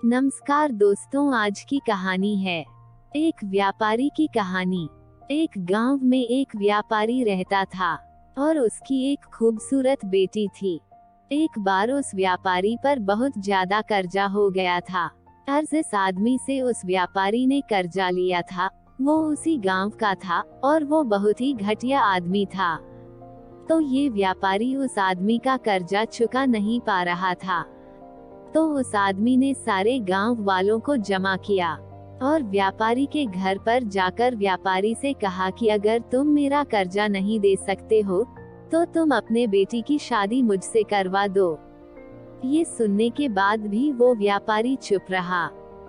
नमस्कार दोस्तों, आज की कहानी है एक व्यापारी की कहानी। एक गांव में एक व्यापारी रहता था और उसकी एक खूबसूरत बेटी थी। एक बार उस व्यापारी पर बहुत ज्यादा कर्जा हो गया था। जिस आदमी से उस व्यापारी ने कर्जा लिया था वो उसी गांव का था और वो बहुत ही घटिया आदमी था। तो ये व्यापारी उस आदमी का कर्जा चुका नहीं पा रहा था। तो उस आदमी ने सारे गांव वालों को जमा किया और व्यापारी के घर पर जाकर व्यापारी से कहा कि अगर तुम मेरा कर्जा नहीं दे सकते हो तो तुम अपने बेटी की शादी मुझसे करवा दो। ये सुनने के बाद भी वो व्यापारी चुप रहा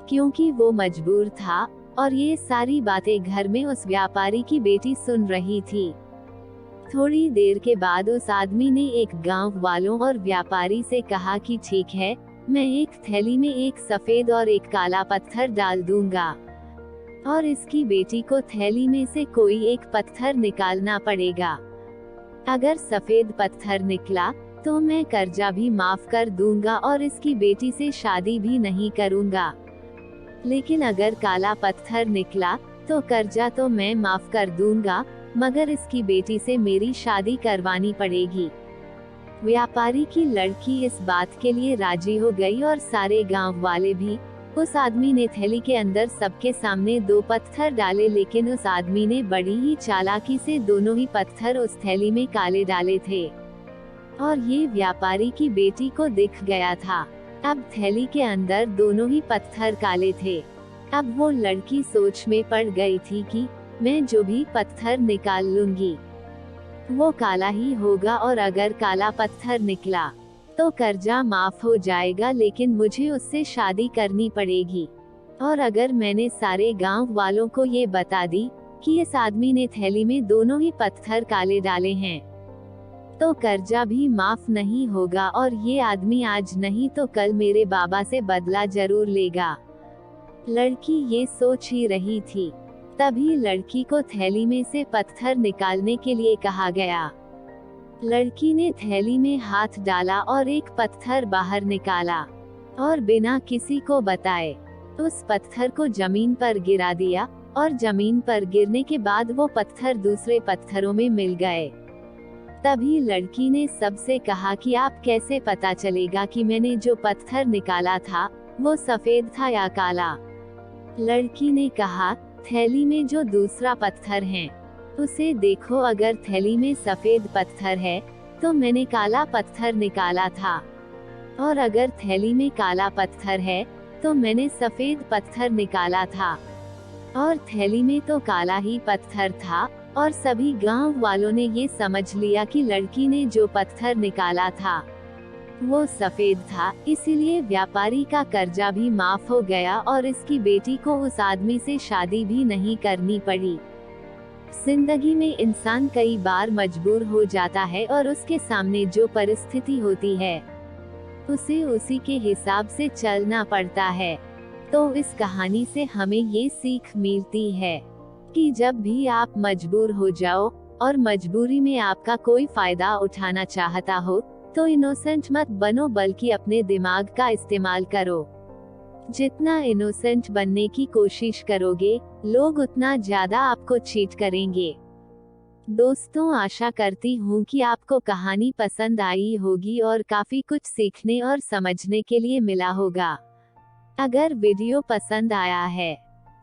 क्योंकि वो मजबूर था और ये सारी बातें घर में उस व्यापारी की बेटी सुन रही थी। थोड़ी देर के बाद उस आदमी ने एक गांव वालों और व्यापारी से कहा कि ठीक है, मैं एक थैली में एक सफेद और एक काला पत्थर डाल दूंगा और इसकी बेटी को थैली में से कोई एक पत्थर निकालना पड़ेगा। अगर सफेद पत्थर निकला तो मैं कर्जा भी माफ कर दूंगा और इसकी बेटी से शादी भी नहीं करूंगा, लेकिन अगर काला पत्थर निकला तो कर्जा तो मैं माफ कर दूंगा मगर इसकी बेटी से मेरी शादी करवानी पड़ेगी। व्यापारी की लड़की इस बात के लिए राजी हो गई और सारे गांव वाले भी। उस आदमी ने थैली के अंदर सबके सामने 2 पत्थर डाले, लेकिन उस आदमी ने बड़ी ही चालाकी से दोनों ही पत्थर उस थैली में काले डाले थे और ये व्यापारी की बेटी को दिख गया था। अब थैली के अंदर दोनों ही पत्थर काले थे। अब वो लड़की सोच में पड़ गई थी कि मैं जो भी पत्थर निकाल लूंगी वो काला ही होगा और अगर काला पत्थर निकला तो कर्जा माफ हो जाएगा, लेकिन मुझे उससे शादी करनी पड़ेगी। और अगर मैंने सारे गांव वालों को ये बता दी कि इस आदमी ने थैली में दोनों ही पत्थर काले डाले हैं तो कर्जा भी माफ नहीं होगा और ये आदमी आज नहीं तो कल मेरे बाबा से बदला जरूर लेगा। लड़की ये सोच ही रही थी, तभी लड़की को थैली में से पत्थर निकालने के लिए कहा गया। लड़की ने थैली में हाथ डाला और एक पत्थर बाहर निकाला और बिना किसी को बताए उस पत्थर को जमीन पर गिरा दिया और जमीन पर गिरने के बाद वो पत्थर दूसरे पत्थरों में मिल गए। तभी लड़की ने सबसे कहा कि आप कैसे पता चलेगा कि मैंने जो पत्थर निकाला था वो सफेद था या काला। लड़की ने कहा, थैली में जो दूसरा पत्थर है उसे देखो, अगर थैली में सफेद पत्थर है तो मैंने काला पत्थर निकाला था और अगर थैली में काला पत्थर है तो मैंने सफेद पत्थर निकाला था और थैली में तो काला ही पत्थर था। और सभी गांव वालों ने ये समझ लिया कि लड़की ने जो पत्थर निकाला था वो सफेद था, इसीलिए व्यापारी का कर्जा भी माफ हो गया और इसकी बेटी को उस आदमी से शादी भी नहीं करनी पड़ी। जिंदगी में इंसान कई बार मजबूर हो जाता है और उसके सामने जो परिस्थिति होती है उसे उसी के हिसाब से चलना पड़ता है। तो इस कहानी से हमें ये सीख मिलती है कि जब भी आप मजबूर हो जाओ और मजबूरी में आपका कोई फायदा उठाना चाहता हो तो इनोसेंट मत बनो, बल्कि अपने दिमाग का इस्तेमाल करो। जितना इनोसेंट बनने की कोशिश करोगे लोग उतना ज्यादा आपको चीट करेंगे। दोस्तों, आशा करती हूँ कि आपको कहानी पसंद आई होगी और काफी कुछ सीखने और समझने के लिए मिला होगा। अगर वीडियो पसंद आया है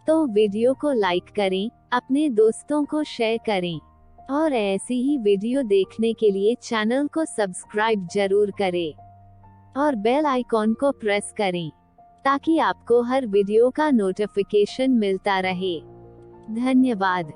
तो वीडियो को लाइक करें, अपने दोस्तों को शेयर करें और ऐसी ही वीडियो देखने के लिए चैनल को सब्सक्राइब जरूर करें और बेल आइकॉन को प्रेस करें ताकि आपको हर वीडियो का नोटिफिकेशन मिलता रहे। धन्यवाद।